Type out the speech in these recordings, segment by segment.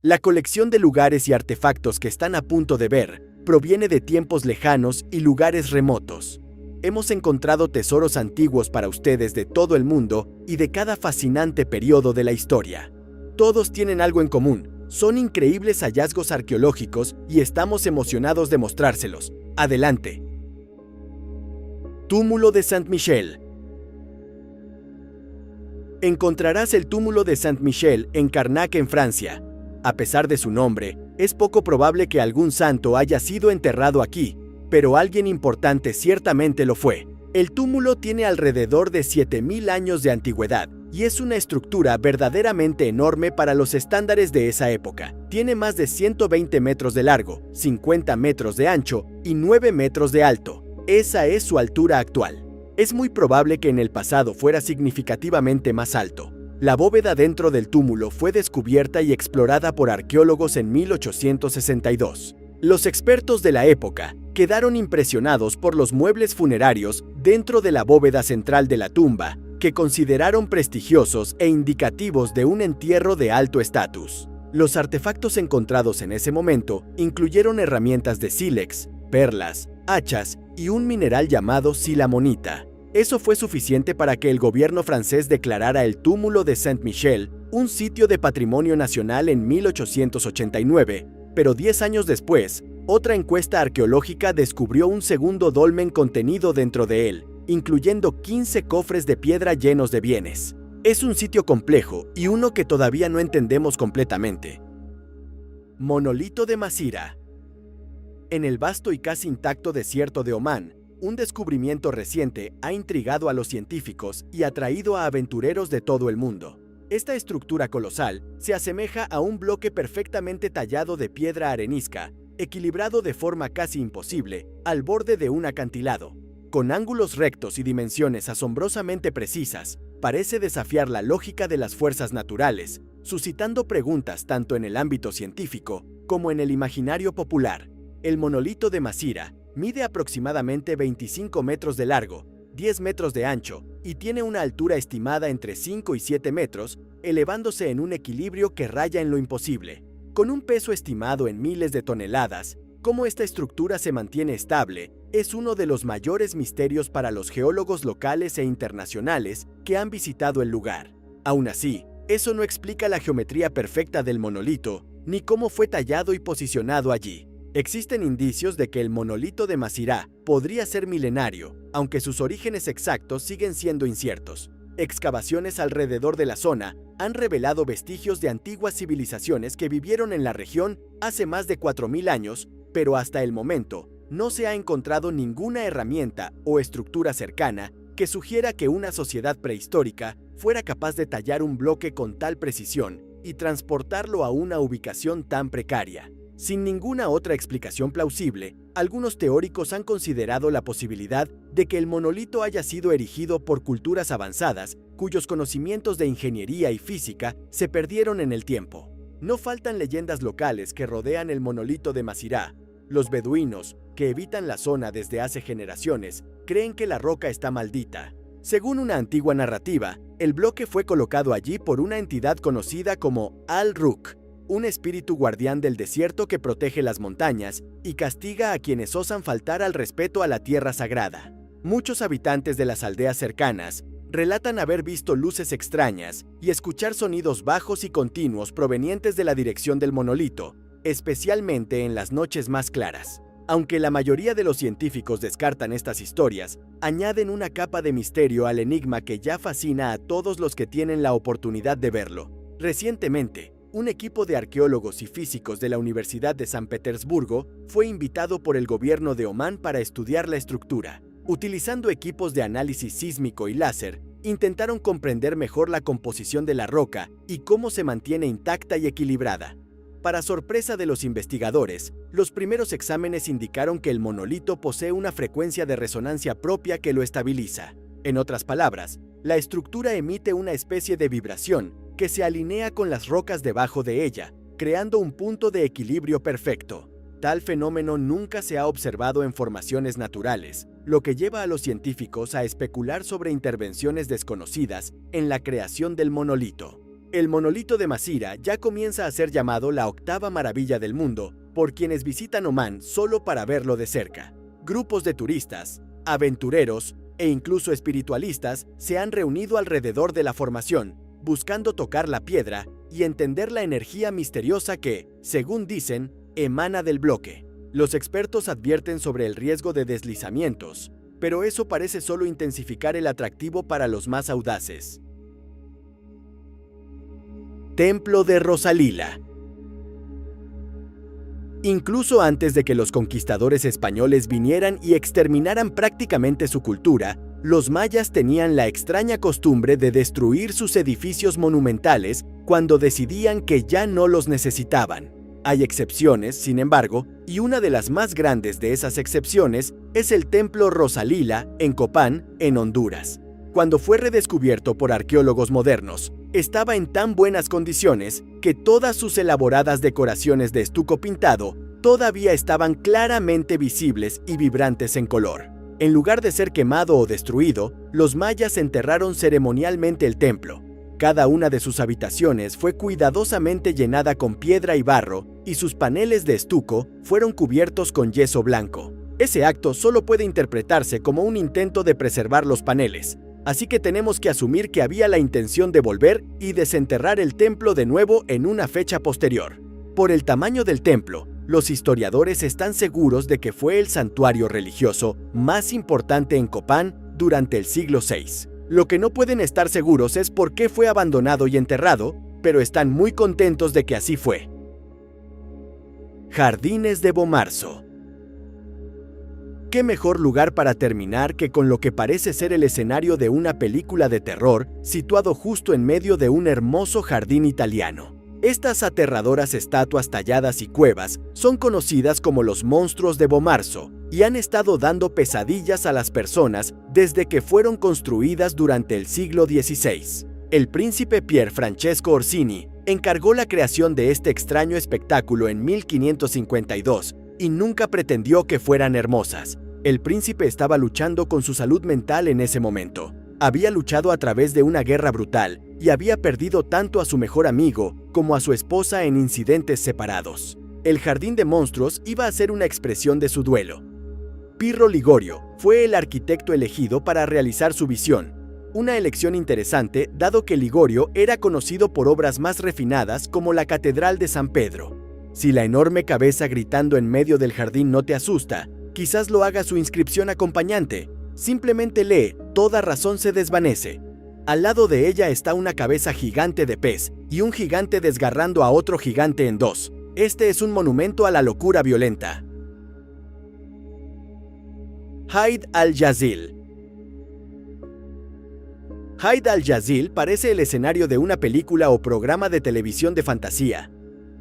La colección de lugares y artefactos que están a punto de ver proviene de tiempos lejanos y lugares remotos. Hemos encontrado tesoros antiguos para ustedes de todo el mundo y de cada fascinante periodo de la historia. Todos tienen algo en común. Son increíbles hallazgos arqueológicos y estamos emocionados de mostrárselos. Adelante. Túmulo de Saint-Michel. Encontrarás el túmulo de Saint-Michel en Carnac, en Francia. A pesar de su nombre, es poco probable que algún santo haya sido enterrado aquí, pero alguien importante ciertamente lo fue. El túmulo tiene alrededor de 7000 años de antigüedad y es una estructura verdaderamente enorme para los estándares de esa época. Tiene más de 120 metros de largo, 50 metros de ancho y 9 metros de alto. Esa es su altura actual. Es muy probable que en el pasado fuera significativamente más alto. La bóveda dentro del túmulo fue descubierta y explorada por arqueólogos en 1862. Los expertos de la época quedaron impresionados por los muebles funerarios dentro de la bóveda central de la tumba, que consideraron prestigiosos e indicativos de un entierro de alto estatus. Los artefactos encontrados en ese momento incluyeron herramientas de sílex, perlas, hachas y un mineral llamado silamonita. Eso fue suficiente para que el gobierno francés declarara el túmulo de Saint-Michel un sitio de patrimonio nacional en 1889, pero 10 años después, otra encuesta arqueológica descubrió un segundo dolmen contenido dentro de él, incluyendo 15 cofres de piedra llenos de bienes. Es un sitio complejo y uno que todavía no entendemos completamente. Monolito de Masira. En el vasto y casi intacto desierto de Omán, un descubrimiento reciente ha intrigado a los científicos y atraído a aventureros de todo el mundo. Esta estructura colosal se asemeja a un bloque perfectamente tallado de piedra arenisca, equilibrado de forma casi imposible, al borde de un acantilado. Con ángulos rectos y dimensiones asombrosamente precisas, parece desafiar la lógica de las fuerzas naturales, suscitando preguntas tanto en el ámbito científico como en el imaginario popular. El monolito de Masira mide aproximadamente 25 metros de largo, 10 metros de ancho y tiene una altura estimada entre 5 y 7 metros, elevándose en un equilibrio que raya en lo imposible. Con un peso estimado en miles de toneladas, cómo esta estructura se mantiene estable es uno de los mayores misterios para los geólogos locales e internacionales que han visitado el lugar. Aún así, eso no explica la geometría perfecta del monolito, ni cómo fue tallado y posicionado allí. Existen indicios de que el monolito de Masira podría ser milenario, aunque sus orígenes exactos siguen siendo inciertos. Excavaciones alrededor de la zona han revelado vestigios de antiguas civilizaciones que vivieron en la región hace más de 4000 años, pero hasta el momento no se ha encontrado ninguna herramienta o estructura cercana que sugiera que una sociedad prehistórica fuera capaz de tallar un bloque con tal precisión y transportarlo a una ubicación tan precaria. Sin ninguna otra explicación plausible, algunos teóricos han considerado la posibilidad de que el monolito haya sido erigido por culturas avanzadas cuyos conocimientos de ingeniería y física se perdieron en el tiempo. No faltan leyendas locales que rodean el monolito de Masira. Los beduinos, que evitan la zona desde hace generaciones, creen que la roca está maldita. Según una antigua narrativa, el bloque fue colocado allí por una entidad conocida como Al-Ruk, un espíritu guardián del desierto que protege las montañas y castiga a quienes osan faltar al respeto a la tierra sagrada. Muchos habitantes de las aldeas cercanas relatan haber visto luces extrañas y escuchar sonidos bajos y continuos provenientes de la dirección del monolito, especialmente en las noches más claras. Aunque la mayoría de los científicos descartan estas historias, añaden una capa de misterio al enigma que ya fascina a todos los que tienen la oportunidad de verlo. Recientemente, un equipo de arqueólogos y físicos de la Universidad de San Petersburgo fue invitado por el gobierno de Omán para estudiar la estructura. Utilizando equipos de análisis sísmico y láser, intentaron comprender mejor la composición de la roca y cómo se mantiene intacta y equilibrada. Para sorpresa de los investigadores, los primeros exámenes indicaron que el monolito posee una frecuencia de resonancia propia que lo estabiliza. En otras palabras, la estructura emite una especie de vibración que se alinea con las rocas debajo de ella, creando un punto de equilibrio perfecto. Tal fenómeno nunca se ha observado en formaciones naturales, lo que lleva a los científicos a especular sobre intervenciones desconocidas en la creación del monolito. El monolito de Masira ya comienza a ser llamado la octava maravilla del mundo por quienes visitan Omán solo para verlo de cerca. Grupos de turistas, aventureros e incluso espiritualistas se han reunido alrededor de la formación, buscando tocar la piedra y entender la energía misteriosa que, según dicen, emana del bloque. Los expertos advierten sobre el riesgo de deslizamientos, pero eso parece solo intensificar el atractivo para los más audaces. Templo de Rosalila. Incluso antes de que los conquistadores españoles vinieran y exterminaran prácticamente su cultura, los mayas tenían la extraña costumbre de destruir sus edificios monumentales cuando decidían que ya no los necesitaban. Hay excepciones, sin embargo, y una de las más grandes de esas excepciones es el Templo Rosalila en Copán, en Honduras. Cuando fue redescubierto por arqueólogos modernos, estaba en tan buenas condiciones que todas sus elaboradas decoraciones de estuco pintado todavía estaban claramente visibles y vibrantes en color. En lugar de ser quemado o destruido, los mayas enterraron ceremonialmente el templo. Cada una de sus habitaciones fue cuidadosamente llenada con piedra y barro, y sus paneles de estuco fueron cubiertos con yeso blanco. Ese acto solo puede interpretarse como un intento de preservar los paneles, así que tenemos que asumir que había la intención de volver y desenterrar el templo de nuevo en una fecha posterior. Por el tamaño del templo, los historiadores están seguros de que fue el santuario religioso más importante en Copán durante el siglo VI. Lo que no pueden estar seguros es por qué fue abandonado y enterrado, pero están muy contentos de que así fue. Jardines de Bomarzo. ¿Qué mejor lugar para terminar que con lo que parece ser el escenario de una película de terror, situado justo en medio de un hermoso jardín italiano? Estas aterradoras estatuas talladas y cuevas son conocidas como los monstruos de Bomarzo y han estado dando pesadillas a las personas desde que fueron construidas durante el siglo XVI. El príncipe Pier Francesco Orsini encargó la creación de este extraño espectáculo en 1552 y nunca pretendió que fueran hermosas. El príncipe estaba luchando con su salud mental en ese momento. Había luchado a través de una guerra brutal y había perdido tanto a su mejor amigo como a su esposa en incidentes separados. El jardín de monstruos iba a ser una expresión de su duelo. Pirro Ligorio fue el arquitecto elegido para realizar su visión, una elección interesante dado que Ligorio era conocido por obras más refinadas como la Catedral de San Pedro. Si la enorme cabeza gritando en medio del jardín no te asusta, quizás lo haga su inscripción acompañante. Simplemente lee, toda razón se desvanece. Al lado de ella está una cabeza gigante de pez y un gigante desgarrando a otro gigante en dos. Este es un monumento a la locura violenta. Haid al-Yazil. Haid al-Yazil parece el escenario de una película o programa de televisión de fantasía.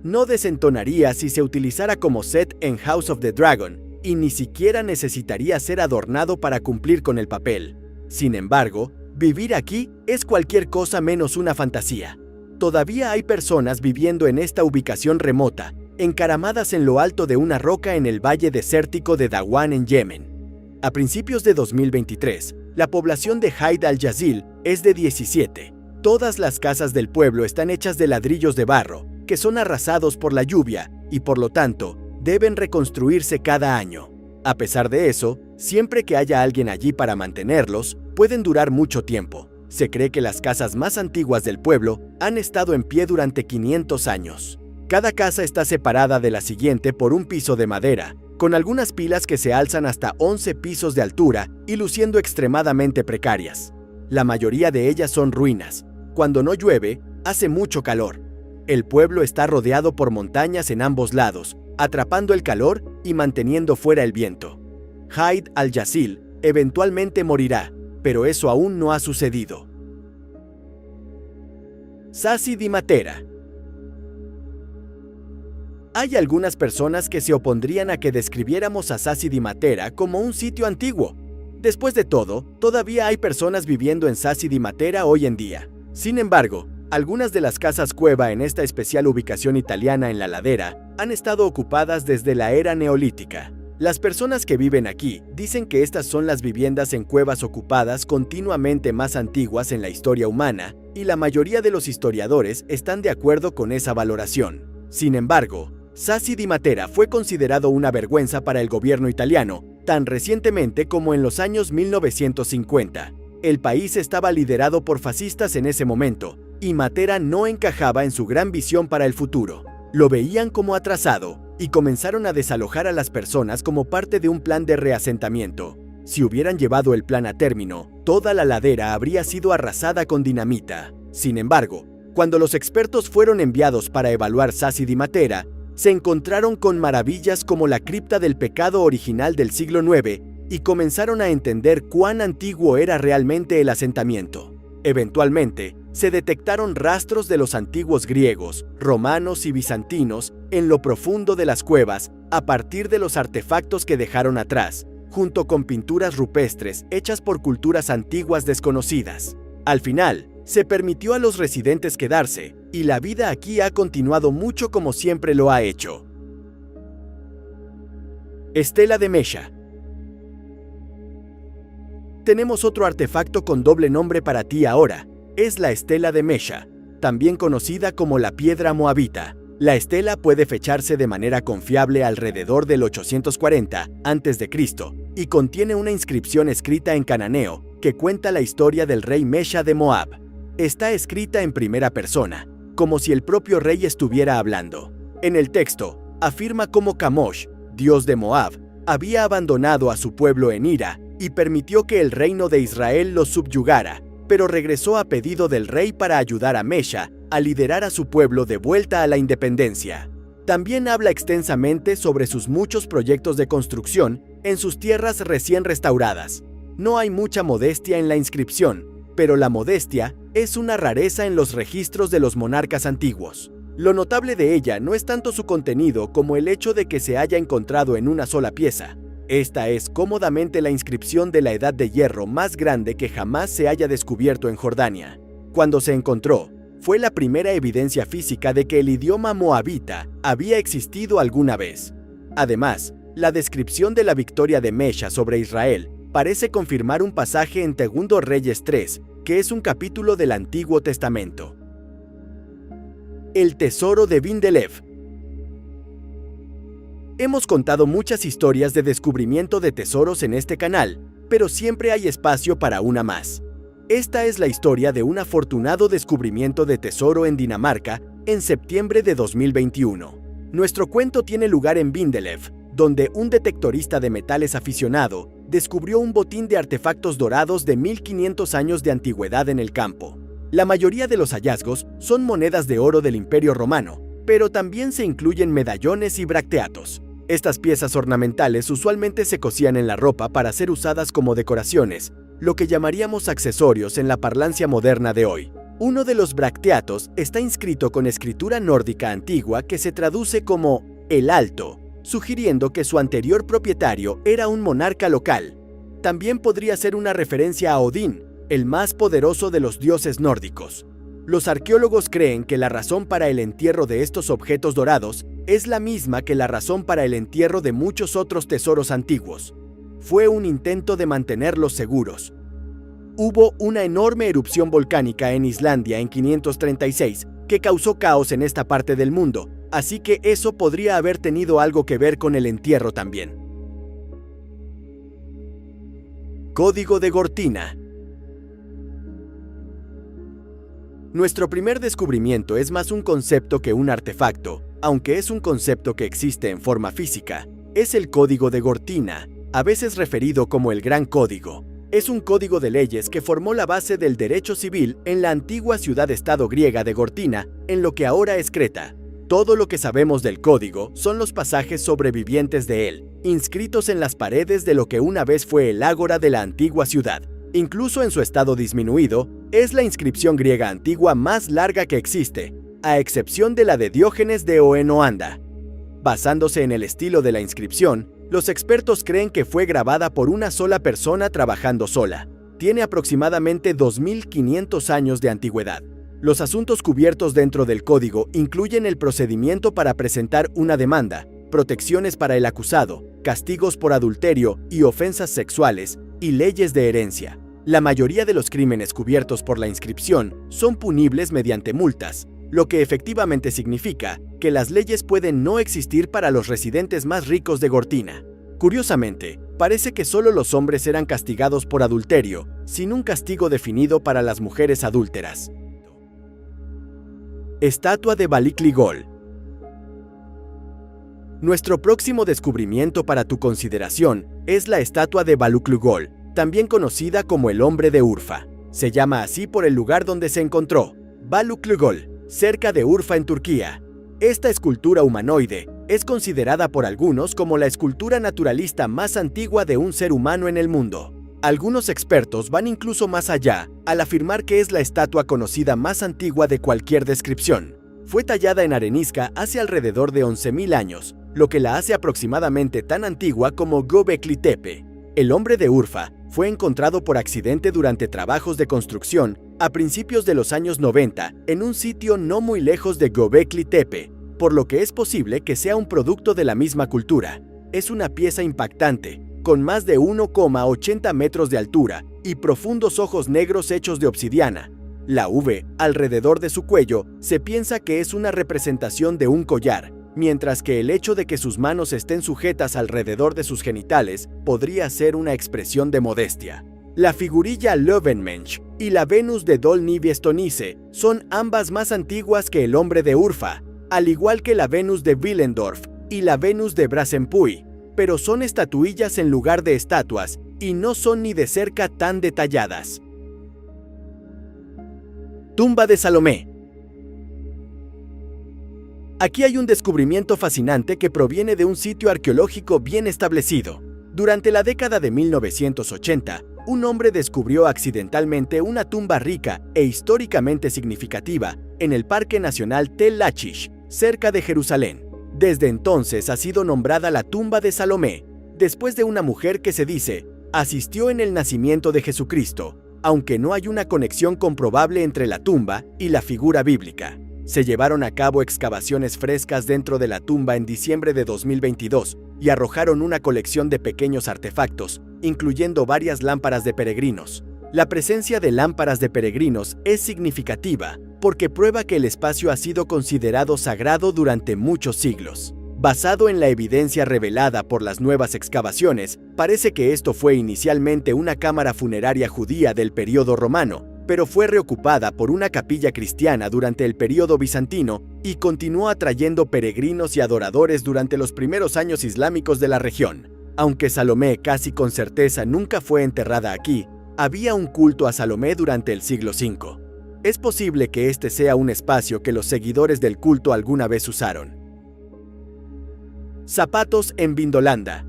No desentonaría si se utilizara como set en House of the Dragon, y ni siquiera necesitaría ser adornado para cumplir con el papel. Sin embargo, vivir aquí es cualquier cosa menos una fantasía. Todavía hay personas viviendo en esta ubicación remota, encaramadas en lo alto de una roca en el valle desértico de Dawan en Yemen. A principios de 2023, la población de Haid al-Yazil es de 17. Todas las casas del pueblo están hechas de ladrillos de barro, que son arrasados por la lluvia y por lo tanto, deben reconstruirse cada año. A pesar de eso, siempre que haya alguien allí para mantenerlos, pueden durar mucho tiempo. Se cree que las casas más antiguas del pueblo han estado en pie durante 500 años. Cada casa está separada de la siguiente por un piso de madera, con algunas pilas que se alzan hasta 11 pisos de altura y luciendo extremadamente precarias. La mayoría de ellas son ruinas. Cuando no llueve, hace mucho calor. El pueblo está rodeado por montañas en ambos lados, atrapando el calor y manteniendo fuera el viento. Haid al-Yazil eventualmente morirá, pero eso aún no ha sucedido. Sassi di Matera. Hay algunas personas que se opondrían a que describiéramos a Sassi di Matera como un sitio antiguo. Después de todo, todavía hay personas viviendo en Sassi di Matera hoy en día. Sin embargo, algunas de las casas cueva en esta especial ubicación italiana en la ladera han estado ocupadas desde la era neolítica. Las personas que viven aquí dicen que estas son las viviendas en cuevas ocupadas continuamente más antiguas en la historia humana, y la mayoría de los historiadores están de acuerdo con esa valoración. Sin embargo, Sassi di Matera fue considerado una vergüenza para el gobierno italiano tan recientemente como en los años 1950. El país estaba liderado por fascistas en ese momento, y Matera no encajaba en su gran visión para el futuro. Lo veían como atrasado, y comenzaron a desalojar a las personas como parte de un plan de reasentamiento. Si hubieran llevado el plan a término, toda la ladera habría sido arrasada con dinamita. Sin embargo, cuando los expertos fueron enviados para evaluar Sassi di Matera, se encontraron con maravillas como la cripta del pecado original del siglo IX y comenzaron a entender cuán antiguo era realmente el asentamiento. Eventualmente, se detectaron rastros de los antiguos griegos, romanos y bizantinos en lo profundo de las cuevas a partir de los artefactos que dejaron atrás, junto con pinturas rupestres hechas por culturas antiguas desconocidas. Al final, se permitió a los residentes quedarse, y la vida aquí ha continuado mucho como siempre lo ha hecho. Estela de Mesha. Tenemos otro artefacto con doble nombre para ti ahora. Es la Estela de Mesha, también conocida como la piedra moabita. La estela puede fecharse de manera confiable alrededor del 840 a.C. y contiene una inscripción escrita en cananeo que cuenta la historia del rey Mesha de Moab. Está escrita en primera persona, como si el propio rey estuviera hablando. En el texto, afirma cómo Camosh, dios de Moab, había abandonado a su pueblo en ira y permitió que el reino de Israel los subyugara, pero regresó a pedido del rey para ayudar a Mesha a liderar a su pueblo de vuelta a la independencia. También habla extensamente sobre sus muchos proyectos de construcción en sus tierras recién restauradas. No hay mucha modestia en la inscripción, pero la modestia es una rareza en los registros de los monarcas antiguos. Lo notable de ella no es tanto su contenido como el hecho de que se haya encontrado en una sola pieza. Esta es cómodamente la inscripción de la Edad de Hierro más grande que jamás se haya descubierto en Jordania. Cuando se encontró, fue la primera evidencia física de que el idioma moabita había existido alguna vez. Además, la descripción de la victoria de Mesha sobre Israel parece confirmar un pasaje en Segundo Reyes 3, que es un capítulo del Antiguo Testamento. El tesoro de Vindelev. Hemos contado muchas historias de descubrimiento de tesoros en este canal, pero siempre hay espacio para una más. Esta es la historia de un afortunado descubrimiento de tesoro en Dinamarca en septiembre de 2021. Nuestro cuento tiene lugar en Vindelev, donde un detectorista de metales aficionado descubrió un botín de artefactos dorados de 1500 años de antigüedad en el campo. La mayoría de los hallazgos son monedas de oro del Imperio Romano, pero también se incluyen medallones y bracteatos. Estas piezas ornamentales usualmente se cosían en la ropa para ser usadas como decoraciones, lo que llamaríamos accesorios en la parlancia moderna de hoy. Uno de los bracteatos está inscrito con escritura nórdica antigua que se traduce como el Alto, sugiriendo que su anterior propietario era un monarca local. También podría ser una referencia a Odín, el más poderoso de los dioses nórdicos. Los arqueólogos creen que la razón para el entierro de estos objetos dorados es la misma que la razón para el entierro de muchos otros tesoros antiguos. Fue un intento de mantenerlos seguros. Hubo una enorme erupción volcánica en Islandia en 536 que causó caos en esta parte del mundo, así que eso podría haber tenido algo que ver con el entierro también. Código de Gortina. Nuestro primer descubrimiento es más un concepto que un artefacto, aunque es un concepto que existe en forma física. Es el Código de Gortina, a veces referido como el Gran Código. Es un código de leyes que formó la base del derecho civil en la antigua ciudad-estado griega de Gortina, en lo que ahora es Creta. Todo lo que sabemos del código son los pasajes sobrevivientes de él, inscritos en las paredes de lo que una vez fue el ágora de la antigua ciudad. Incluso en su estado disminuido, es la inscripción griega antigua más larga que existe, a excepción de la de Diógenes de Oenoanda. Basándose en el estilo de la inscripción, los expertos creen que fue grabada por una sola persona trabajando sola. Tiene aproximadamente 2500 años de antigüedad. Los asuntos cubiertos dentro del código incluyen el procedimiento para presentar una demanda, protecciones para el acusado, castigos por adulterio y ofensas sexuales, y leyes de herencia. La mayoría de los crímenes cubiertos por la inscripción son punibles mediante multas, lo que efectivamente significa que las leyes pueden no existir para los residentes más ricos de Gortina. Curiosamente, parece que solo los hombres eran castigados por adulterio, sin un castigo definido para las mujeres adúlteras. Estatua de Balikligol. Nuestro próximo descubrimiento para tu consideración es la estatua de Balikligol, también conocida como el hombre de Urfa. Se llama así por el lugar donde se encontró, Balikligol, cerca de Urfa en Turquía. Esta escultura humanoide es considerada por algunos como la escultura naturalista más antigua de un ser humano en el mundo. Algunos expertos van incluso más allá al afirmar que es la estatua conocida más antigua de cualquier descripción. Fue tallada en arenisca hace alrededor de 11.000 años, lo que la hace aproximadamente tan antigua como Göbekli Tepe. El hombre de Urfa fue encontrado por accidente durante trabajos de construcción a principios de los años 90 en un sitio no muy lejos de Göbekli Tepe, por lo que es posible que sea un producto de la misma cultura. Es una pieza impactante, con más de 1,80 metros de altura y profundos ojos negros hechos de obsidiana. La V alrededor de su cuello se piensa que es una representación de un collar, mientras que el hecho de que sus manos estén sujetas alrededor de sus genitales podría ser una expresión de modestia. La figurilla Löwenmensch y la Venus de Dolní Viestonice son ambas más antiguas que el hombre de Urfa, al igual que la Venus de Willendorf y la Venus de Brasenpuy, pero son estatuillas en lugar de estatuas y no son ni de cerca tan detalladas. Tumba de Salomé. Aquí hay un descubrimiento fascinante que proviene de un sitio arqueológico bien establecido. Durante la década de 1980, un hombre descubrió accidentalmente una tumba rica e históricamente significativa en el Parque Nacional Tel Lachish, cerca de Jerusalén. Desde entonces ha sido nombrada la tumba de Salomé, después de una mujer que se dice asistió en el nacimiento de Jesucristo, aunque no hay una conexión comprobable entre la tumba y la figura bíblica. Se llevaron a cabo excavaciones frescas dentro de la tumba en diciembre de 2022 y arrojaron una colección de pequeños artefactos, incluyendo varias lámparas de peregrinos. La presencia de lámparas de peregrinos es significativa porque prueba que el espacio ha sido considerado sagrado durante muchos siglos. Basado en la evidencia revelada por las nuevas excavaciones, parece que esto fue inicialmente una cámara funeraria judía del período romano, pero fue reocupada por una capilla cristiana durante el período bizantino y continuó atrayendo peregrinos y adoradores durante los primeros años islámicos de la región. Aunque Salomé casi con certeza nunca fue enterrada aquí, había un culto a Salomé durante el siglo V. Es posible que este sea un espacio que los seguidores del culto alguna vez usaron. Zapatos en Vindolanda.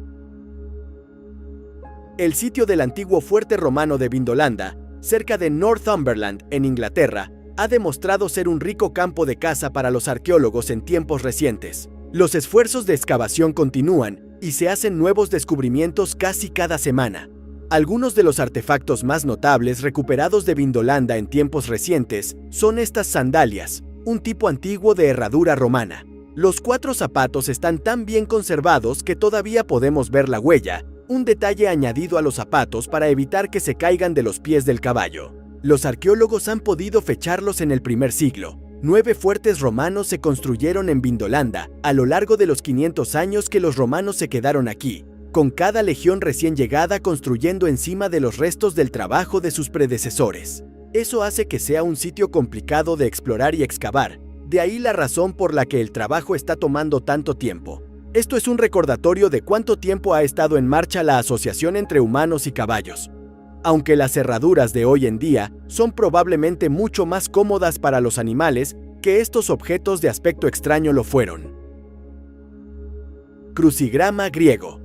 El sitio del antiguo fuerte romano de Vindolanda, cerca de Northumberland, en Inglaterra, ha demostrado ser un rico campo de caza para los arqueólogos en tiempos recientes. Los esfuerzos de excavación continúan y se hacen nuevos descubrimientos casi cada semana. Algunos de los artefactos más notables recuperados de Vindolanda en tiempos recientes son estas sandalias, un tipo antiguo de herradura romana. Los 4 zapatos están tan bien conservados que todavía podemos ver la huella, un detalle añadido a los zapatos para evitar que se caigan de los pies del caballo. Los arqueólogos han podido fecharlos en el primer siglo. 9 fuertes romanos se construyeron en Vindolanda a lo largo de los 500 años que los romanos se quedaron aquí, con cada legión recién llegada construyendo encima de los restos del trabajo de sus predecesores. Eso hace que sea un sitio complicado de explorar y excavar, de ahí la razón por la que el trabajo está tomando tanto tiempo. Esto es un recordatorio de cuánto tiempo ha estado en marcha la asociación entre humanos y caballos. Aunque las herraduras de hoy en día son probablemente mucho más cómodas para los animales que estos objetos de aspecto extraño lo fueron. Crucigrama griego.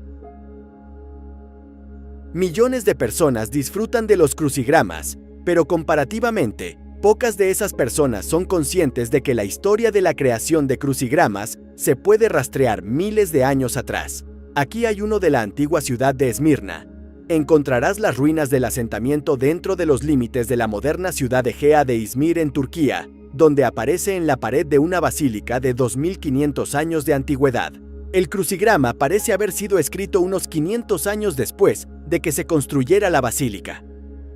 Millones de personas disfrutan de los crucigramas, pero comparativamente, pocas de esas personas son conscientes de que la historia de la creación de crucigramas se puede rastrear miles de años atrás. Aquí hay uno de la antigua ciudad de Esmirna. Encontrarás las ruinas del asentamiento dentro de los límites de la moderna ciudad egea de Izmir en Turquía, donde aparece en la pared de una basílica de 2500 años de antigüedad. El crucigrama parece haber sido escrito unos 500 años después de que se construyera la basílica.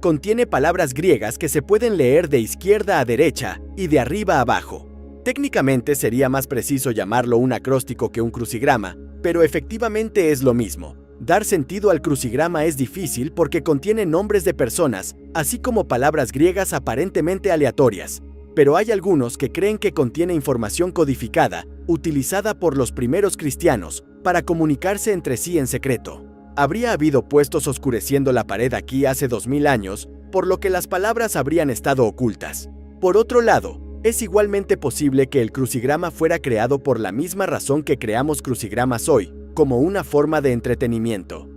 Contiene palabras griegas que se pueden leer de izquierda a derecha y de arriba a abajo. Técnicamente sería más preciso llamarlo un acróstico que un crucigrama, pero efectivamente es lo mismo. Dar sentido al crucigrama es difícil porque contiene nombres de personas, así como palabras griegas aparentemente aleatorias. Pero hay algunos que creen que contiene información codificada, utilizada por los primeros cristianos para comunicarse entre sí en secreto. Habría habido puestos oscureciendo la pared aquí hace 2000 años, por lo que las palabras habrían estado ocultas. Por otro lado, es igualmente posible que el crucigrama fuera creado por la misma razón que creamos crucigramas hoy, como una forma de entretenimiento.